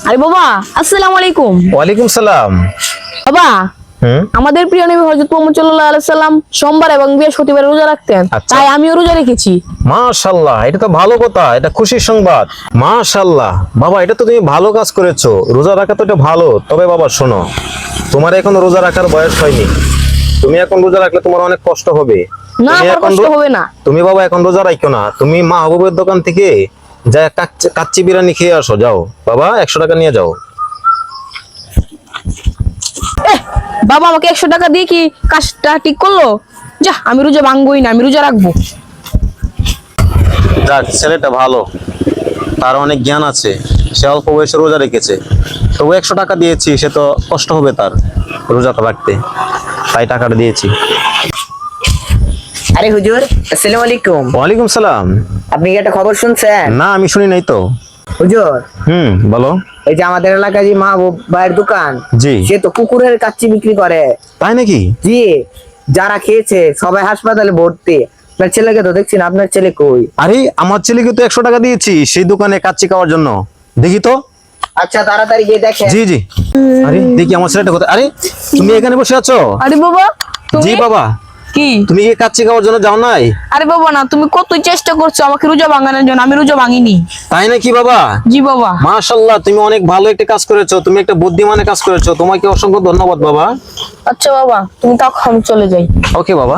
আরে বাবা, আসসালামু আলাইকুম। ওয়ালাইকুম সালাম। বাবা, আমাদের প্রিয় নবী হযরত মুহাম্মদ সাল্লাল্লাহু আলাইহি সাল্লাম সোমবার এবং বৃহস্পতিবার রোজা রাখতেন, আচ্ছা। তাই আমিও রোজা রেখেছি। মাশাআল্লাহ, এটা তো ভালো কথা, এটা খুশির সংবাদ। মাশাআল্লাহ বাবা, এটা তো তুমি ভালো কাজ করেছো। রোজা রাখা তো এটা ভালো। তবে বাবা শোনো, তোমার এখন রোজা রাখার বয়স হয়নি। তুমি এখন রোজা রাখলে তোমার অনেক কষ্ট হবে। না, তুমি আমার এখন কষ্ট হবে না। তুমি বাবা এখন রোজা রাখো না, তুমি মা হবুবের দোকান থেকে যা কাচ্চি বিরিয়ানি খেয়ে আসো। যাও বাবা, 100 টাকা নিয়ে যাও। বাবা আমাকে 100 টাকা দিয়ে কি কাজটা ঠিক করলো? যা, আমি রোজা ভাঙবোই না, আমি রোজা রাখবো। যাক, ছেলেটা ভালো, তার অনেক জ্ঞান আছে, সে অল্প বয়সে রোজা রেখেছে। তবু 100 টাকা দিয়েছি, সে তো কষ্ট হবে তার রোজাটা রাখতে, তাই টাকাটা দিয়েছি। আরে হুজুর, আসসালামু আলাইকুম। ওয়ালাইকুম সালাম। আপনি কি একটা খবর শুনছেন? না, আমি শুনি নাই তো। হুজুর, বলো। এই যে আমাদের এলাকায় যে মাহবুব ভাইয়ের দোকান, জি। সে তো কুকুরের কাচ্চি বিক্রি করে। তাই নাকি? জি, যারা খেয়েছে সবাই হাসপাতালে ভর্তি। আপনার ছেলেকে তো দেখছি না, আপনার ছেলে কই? আরে আমার ছেলেকে তো 100 টাকা দিয়েছি সেই দোকানে কাচ্চি খাওয়ার জন্য। দেখি তো। আচ্ছা, তাড়াতাড়ি গিয়ে দেখেন। জি জি। আরে দেখি আমার ছেলেটা কোথায়। আরে তুমি এখানে বসে আছো? আরে বাবা, তুমি? জি বাবা। কি? তুমি কি কাচ্চি খাওয়ার জন্য যাও নাই? আরে বাবা না, তুমি কতই চেষ্টা করছো আমাকে রোজা ভাঙানোর জন্য, আমি রোজা ভাঙিনি। তাই নাকি বাবা? জি বাবা। মাশাআল্লাহ, তুমি অনেক ভালো একটা কাজ করেছো, তুমি একটা বুদ্ধিমানের কাজ করেছো, তোমাকে অসংখ্য ধন্যবাদ বাবা। আচ্ছা বাবা, তুমি তাও আমি চলে যাই। ওকে বাবা।